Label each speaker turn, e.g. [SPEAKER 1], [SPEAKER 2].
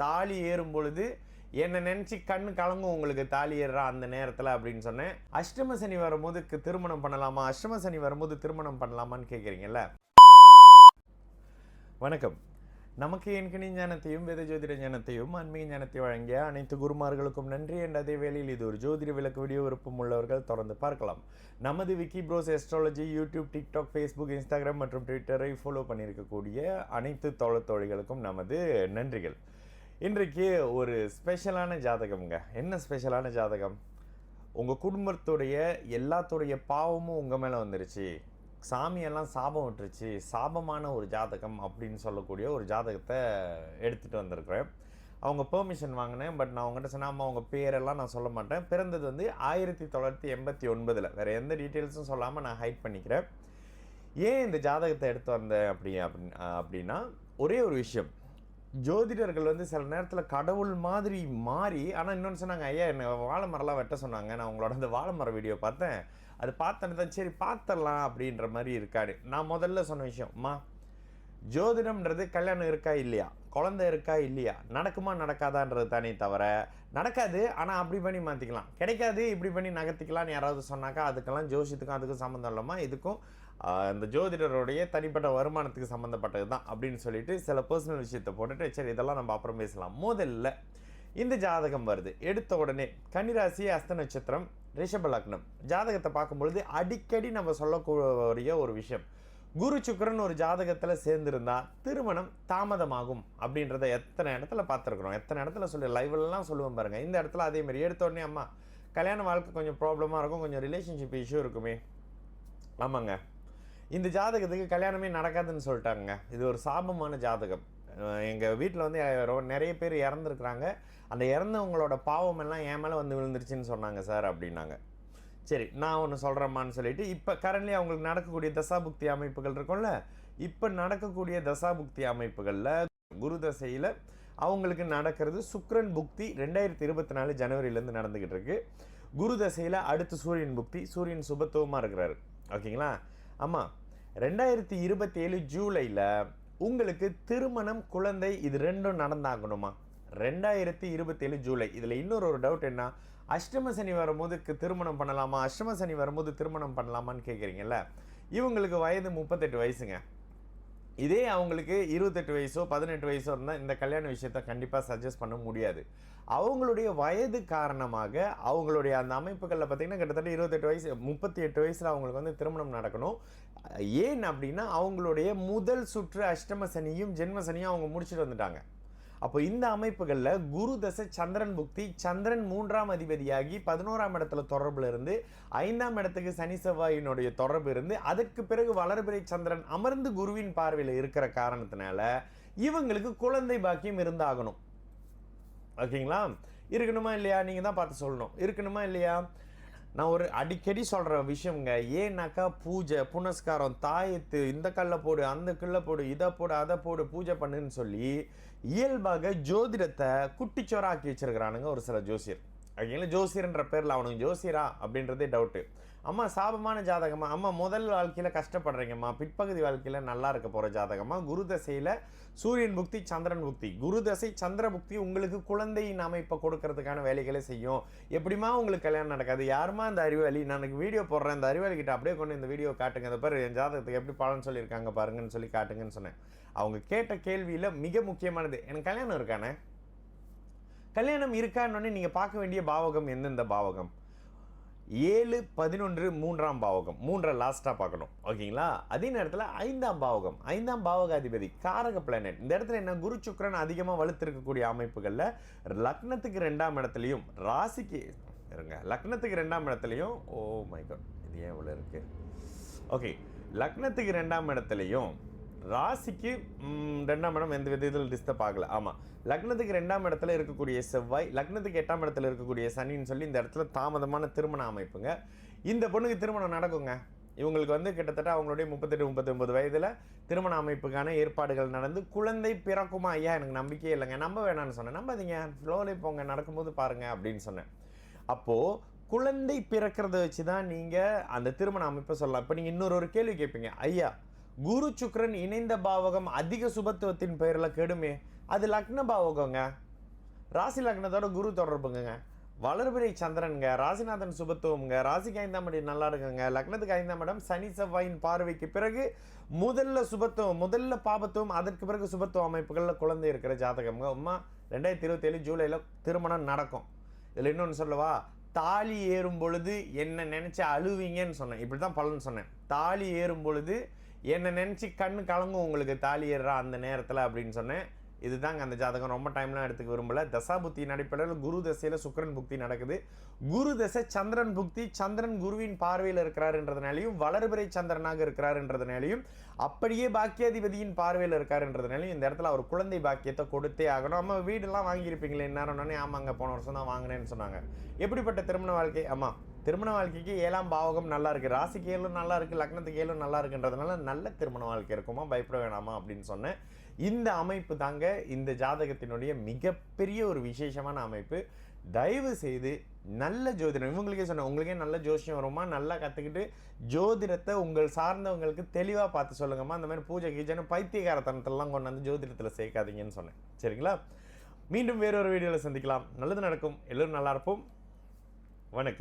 [SPEAKER 1] தாலி ஏறும் பொழுது என்னை நினச்சி கண்ணு கலங்கும் உங்களுக்கு தாலி ஏறுறா அந்த நேரத்தில் அப்படின்னு சொன்னேன். அஷ்டம சனி வரும்போது திருமணம் பண்ணலாமா, அஷ்டம சனி வரும்போது திருமணம் பண்ணலாமான்னு கேட்குறீங்கல்ல. வணக்கம். நமக்கு என்கணி ஞானத்தையும் வேத ஜோதிட ஞானத்தையும் ஆன்மீக ஞானத்தையும் வழங்கிய அனைத்து குருமார்களுக்கும் நன்றி. என்ற அதே வேளையில் இது ஒரு ஜோதிட விளக்கு வீடியோ விருப்பம் உள்ளவர்கள் தொடர்ந்து பார்க்கலாம். நமது Vicky bros astrology YouTube, TikTok, Facebook, Instagram மற்றும் ட்விட்டரை ஃபாலோ பண்ணியிருக்கக்கூடிய அனைத்து தோழர்களுக்கும் நமது நன்றிகள். இன்றைக்கு ஒரு ஸ்பெஷலான ஜாதகம்ங்க. என்ன ஸ்பெஷலான ஜாதகம்? உங்கள் குடும்பத்துடைய எல்லாத்துடைய பாவமும் உங்கள் மேலே வந்துருச்சு, சாமியெல்லாம் சாபம் விட்டுருச்சு, சாபமான ஒரு ஜாதகம் அப்படின்னு சொல்லக்கூடிய ஒரு ஜாதகத்தை எடுத்துகிட்டு வந்திருக்கிறேன். அவங்க பெர்மிஷன் வாங்கினேன். பட் நான் அவங்ககிட்ட சொன்னேன், அம்மா அவங்க பேரெல்லாம் நான் சொல்ல மாட்டேன், பிறந்தது வந்து 1989, வேறு எந்த டீட்டெயில்ஸும் சொல்லாமல் நான் ஹைட் பண்ணிக்கிறேன். ஏன் இந்த ஜாதகத்தை எடுத்து வந்தேன் அப்படின்னா ஒரே ஒரு விஷயம். ஜோதிடர்கள் வந்து சில நேரத்தில் கடவுள் மாதிரி மாறி, ஆனால் இன்னொன்று சொன்னாங்க, ஐயா என்னை வாழை மரம்லாம் வெட்ட சொன்னாங்க, நான் உங்களோட அந்த வாழை மரம் வீடியோ பார்த்தேன், அது பார்த்தேன்னு தான் சரி பார்த்துடலாம் அப்படின்ற மாதிரி இருக்காரு. நான் முதல்ல சொன்ன விஷயம்மா, ஜோதிடம்ன்றது கல்யாணம் இருக்கா இல்லையா, குழந்தை இருக்கா இல்லையா, நடக்குமா நடக்காதான்றது தானே தவிர, நடக்காது ஆனால் அப்படி பண்ணி மாற்றிக்கலாம், கிடைக்காது இப்படி பண்ணி நகர்த்திக்கலாம்னு யாராவது சொன்னாக்கா அதுக்கெல்லாம் ஜோசியத்துக்கும் அதுக்கும் சம்மந்தம் இல்லாமல் இதுக்கும் இந்த ஜோதிடருடைய தனிப்பட்ட வருமானத்துக்கு சம்மந்தப்பட்டது தான் அப்படின்னு சொல்லிட்டு சில பர்சனல் விஷயத்தை போட்டுட்டு சரி இதெல்லாம் நம்ம அப்புறம் பேசலாம். முதல்ல இந்த ஜாதகம் வருது, எடுத்த உடனே கன்னிராசி, அஸ்த நட்சத்திரம், ரிஷப லக்னம். ஜாதகத்தை பார்க்கும்பொழுது அடிக்கடி நம்ம சொல்லக்கூடிய ஒரு விஷயம், குரு சுக்கிரன் ஒரு ஜாதகத்தில் சேர்ந்திருந்தா திருமணம் தாமதமாகும் அப்படின்றத எத்தனை இடத்துல பார்த்துருக்குறோம், எத்தனை இடத்துல சொல்லி லைவ்லாம் சொல்லுவோம் பாருங்க. இந்த இடத்துல அதே மாதிரி எடுத்த உடனே அம்மா கல்யாண வாழ்க்கை கொஞ்சம் ப்ராப்ளமாக இருக்கும், கொஞ்சம் ரிலேஷன்ஷிப் இஷ்யூ இருக்குமே. ஆமாங்க, இந்த ஜாதகத்துக்கு கல்யாணமே நடக்காதுன்னு சொல்லிட்டாங்க. இது ஒரு சாபமான ஜாதகம். எங்கள் வீட்டில் வந்து நிறைய பேர் இறந்துருக்குறாங்க, அந்த இறந்தவங்களோட பாவம் எல்லாம் என் மேலே வந்து விழுந்துருச்சுன்னு சொன்னாங்க சார் அப்படின்னாங்க. சரி நான் ஒன்று சொல்கிறேம்மான்னு சொல்லிட்டு இப்போ கரண்ட்லி அவங்களுக்கு நடக்கக்கூடிய தசாபுக்தி அமைப்புகள் இருக்கும்ல, இப்போ நடக்கக்கூடிய தசாபுக்தி அமைப்புகளில் குரு தசையில் அவங்களுக்கு நடக்கிறது சுக்கிரன் புக்தி 2024 ஜனவரியிலேருந்து நடந்துக்கிட்டு இருக்கு. குரு தசையில் அடுத்து சூரியன் புக்தி, சூரியன் சுபத்துவமாக இருக்கிறாரு. ஓகேங்களா? ஆமாம், 2027 ஜூலையில் உங்களுக்கு திருமணம், குழந்தை இது ரெண்டும் நடந்தாகணுமா? 2027 ஜூலை. இதில் இன்னொரு டவுட் என்ன, அஷ்டம சனி வரும்போது திருமணம் பண்ணலாமா, அஷ்டம சனி வரும்போது திருமணம் பண்ணலாமான்னு கேட்குறீங்கல்ல. இவங்களுக்கு வயது 38 வயசுங்க. இதே அவங்களுக்கு 28 வயசோ 18 வயசோ இருந்தால் இந்த கல்யாண விஷயத்த கண்டிப்பாக சஜஸ்ட் பண்ண முடியாது. அவங்களுடைய வயது காரணமாக அவங்களுடைய அந்த அமைப்புகளில் பார்த்திங்கன்னா கிட்டத்தட்ட 28 வயசு 38 வயசில் அவங்களுக்கு வந்து திருமணம் நடக்கணும். ஏன் அப்படின்னா அவங்களுடைய முதல் சுற்று அஷ்டம சனியும் ஜென்ம சனியும் அவங்க முடிச்சுட்டு வந்துட்டாங்க. அப்போ இந்த அமைப்புகளில் குரு தசை சந்திரன் புக்தி, சந்திரன் 3ஆம் அதிபதியாகி 11ஆம் இடத்துல தொடர்புல இருந்து 5ஆம் இடத்துக்கு சனி செவ்வாயினுடைய தொடர்பு இருந்து அதற்கு பிறகு வளர்பிறை சந்திரன் அமர்ந்து குருவின் பார்வையில் இருக்கிற காரணத்தினால இவங்களுக்கு குழந்தை பாக்கியம் இருந்தாகணும். ஓகேங்களா? இருக்கணுமா இல்லையா? நீங்கள் தான் பார்த்து சொல்லணும். இருக்கணுமா இல்லையா? நான் ஒரு அடிக்கடி சொல்கிற விஷயங்க. ஏன்னாக்கா பூஜை புனஸ்காரம், தாயத்து, இந்த கல்லை போடு அந்த கல்லை போடு, இதை போடு அதை போடு, பூஜை பண்ணுன்னு சொல்லி இயல்பாக ஜோதிடத்தை குட்டிச்சோராக்கி வச்சிருக்கிறானுங்க ஒரு சில ஜோசியர். ஓகேங்களா? ஜோசியர்ன்ற பேரில் அவனுக்கு ஜோசியரா அப்படின்றதே டவுட்டு. அம்மா சாபமான ஜாதகமா, அம்மா முதல் வாழ்க்கையில் கஷ்டப்படுறீங்கம்மா, பிற்பகுதி வாழ்க்கையில் நல்லா இருக்க போகிற ஜாதகமா, குரு தசையில் சூரியன் புக்தி சந்திரன் புக்தி, குரு தசை சந்திர புக்தி உங்களுக்கு குழந்தையின் அமைப்பை கொடுக்கறதுக்கான வேலைகளை செய்யும். எப்படிமா உங்களுக்கு கல்யாணம் நடக்காது? யாருமா இந்த அறிவாளி? நான் வீடியோ போடுறேன், இந்த அறிவாளி கிட்ட அப்படியே கொண்டு இந்த வீடியோ காட்டுங்க, இந்த பாரு என் ஜாதகத்துக்கு எப்படி பலன் சொல்லியிருக்காங்க பாருங்கன்னு சொல்லி காட்டுங்கன்னு சொன்னேன். அவங்க கேட்ட கேள்வியில் மிக முக்கியமானது, எனக்கு கல்யாணம் இருக்கானே, கல்யாணம் இருக்கான்னு நீங்கள் பார்க்க வேண்டிய பாவகம் எந்தெந்த பாவகம்? 7, 11, 3ஆம் பாவகம், 3 லாஸ்ட்டாக பார்க்கணும். ஓகேங்களா? அதே நேரத்தில் 5ஆம் பாவகம், 5ஆம் பாவகாதிபதி காரக பிளானட். இந்த இடத்துல என்ன, குரு சுக்கிரன் அதிகமாக வலுத்திருக்கக்கூடிய அமைப்புகளில் லக்னத்துக்கு 2ஆம் இடத்துலையும் ராசிக்கு இருங்க, லக்னத்துக்கு 2ஆம் இடத்துலையும், ஓ மை காட் இது ஏன் இவ்வளோ இருக்குது? ஓகே, லக்னத்துக்கு 2ஆம் இடத்துலையும் ராசிக்கு 2ஆம் இடம் எந்த விதத்தில் டிஸ்டர்ப் ஆகலை. ஆமாம், லக்னத்துக்கு 2ஆம் இடத்துல இருக்கக்கூடிய செவ்வாய், லக்னத்துக்கு 8ஆம் இடத்துல இருக்கக்கூடிய சனின்னு சொல்லி இந்த இடத்துல தாமதமான திருமண அமைப்புங்க. இந்த பொண்ணுக்கு திருமணம் நடக்குங்க. இவங்களுக்கு வந்து கிட்டத்தட்ட அவங்களுடைய 38, 39 வயதில் திருமண அமைப்புக்கான ஏற்பாடுகள் நடந்து குழந்தை பிறக்குமா? ஐயா எனக்கு நம்பிக்கையே இல்லைங்க. நம்ப வேணான்னு சொன்னேன். நம்பாதீங்க, ஃப்ளோலே போங்க, நடக்கும்போது பாருங்க அப்படின்னு சொன்னேன். அப்போது குழந்தை பிறக்கிறத வச்சு தான் நீங்கள் அந்த திருமண அமைப்பை சொல்லலாம். இப்போ நீங்கள் இன்னொரு கேள்வி கேட்பீங்க, ஐயா குரு சுக்கிரன் இணைந்த பாவகம் அதிக சுபத்துவத்தின் பெயரில் கெடுமே, அது லக்ன பாவகங்க. ராசி லக்னத்தோட குரு தொடர்புங்க. வளர்பிறை சந்திரனுங்க, ராசிநாதன் சுபத்துவம்ங்க, ராசிக்கு 5ஆம் இடம் நல்லா இருக்குங்க, லக்னத்துக்கு 5ஆம் இடம் சனி செவ்வாயின் பார்வைக்கு பிறகு முதல்ல சுபத்துவம், முதல்ல பாபத்துவம், அதற்கு பிறகு சுபத்துவ அமைப்புகளில் குழந்தை இருக்கிற ஜாதகம்ங்க. அம்மா 2027 ஜூலையில் திருமணம் நடக்கும். இதில் இன்னொன்று சொல்லவா, தாலி ஏறும் பொழுது என்ன நினச்சி அழுவீங்கன்னு சொன்னேன். இப்படி தான் பலன் சொன்னேன். தாலி ஏறும் பொழுது என்னை நினச்சி கண்ணு கலங்கும் உங்களுக்கு தாலி ஏறுறா அந்த நேரத்தில் அப்படின்னு சொன்னேன். இதுதாங்க அந்த ஜாதகம். ரொம்ப டைம்லாம் எடுத்துக்க விரும்பல. தசாபுத்தியின் அடிப்படையில் குரு தசையில் சுக்கிரன் புக்தி நடக்குது. குரு தசை சந்திரன் புக்தி, சந்திரன் குருவின் பார்வையில் இருக்கிறாருன்றதுனாலையும் வளர்பிறை சந்திரனாக இருக்கிறாருன்றதுனாலையும் அப்படியே பாக்கியாதிபதியின் பார்வையில் இருக்காருன்றதுனாலையும் இந்த இடத்துல அவர் குழந்தை பாக்கியத்தை கொடுத்தே ஆகணும். நம்ம வீடெல்லாம் வாங்கியிருப்பீங்களே நேரம்னே, ஆமாங்க போன வருஷம் தான் வாங்கினேன்னு சொன்னாங்க. எப்படிப்பட்ட திருமண வாழ்க்கை? ஆமாம், திருமண வாழ்க்கைக்கு 7ஆம் பாவகம் நல்லா இருக்குது, ராசிக்கு 7 நல்லா இருக்குது, லக்னத்துக்கு 7 நல்லா இருக்குன்றதுனால நல்ல திருமண வாழ்க்கை இருக்குமா, பயப்பட வேணாமா அப்படின்னு சொன்னேன். இந்த அமைப்பு தாங்க இந்த ஜாதகத்தினுடைய மிகப்பெரிய ஒரு விசேஷமான அமைப்பு. தயவு செய்து நல்ல ஜோதிடம், இவங்களுக்கே சொன்னேன், உங்களுக்கே நல்ல ஜோசியம் வருமா, நல்லா கற்றுக்கிட்டு ஜோதிடத்தை உங்கள் சார்ந்தவங்களுக்கு தெளிவாக பார்த்து சொல்லுங்கம்மா. அந்த மாதிரி பூஜை கீஜனை பைத்தியகாரத்தனத்தெல்லாம் கொண்டு வந்து ஜோதிடத்தில் சேர்க்காதீங்கன்னு சொன்னேன். சரிங்களா? மீண்டும் வேறொரு வீடியோவில் சந்திக்கலாம். நல்லது நடக்கும். எல்லோரும் நல்லா இருப்போம். வணக்கம்.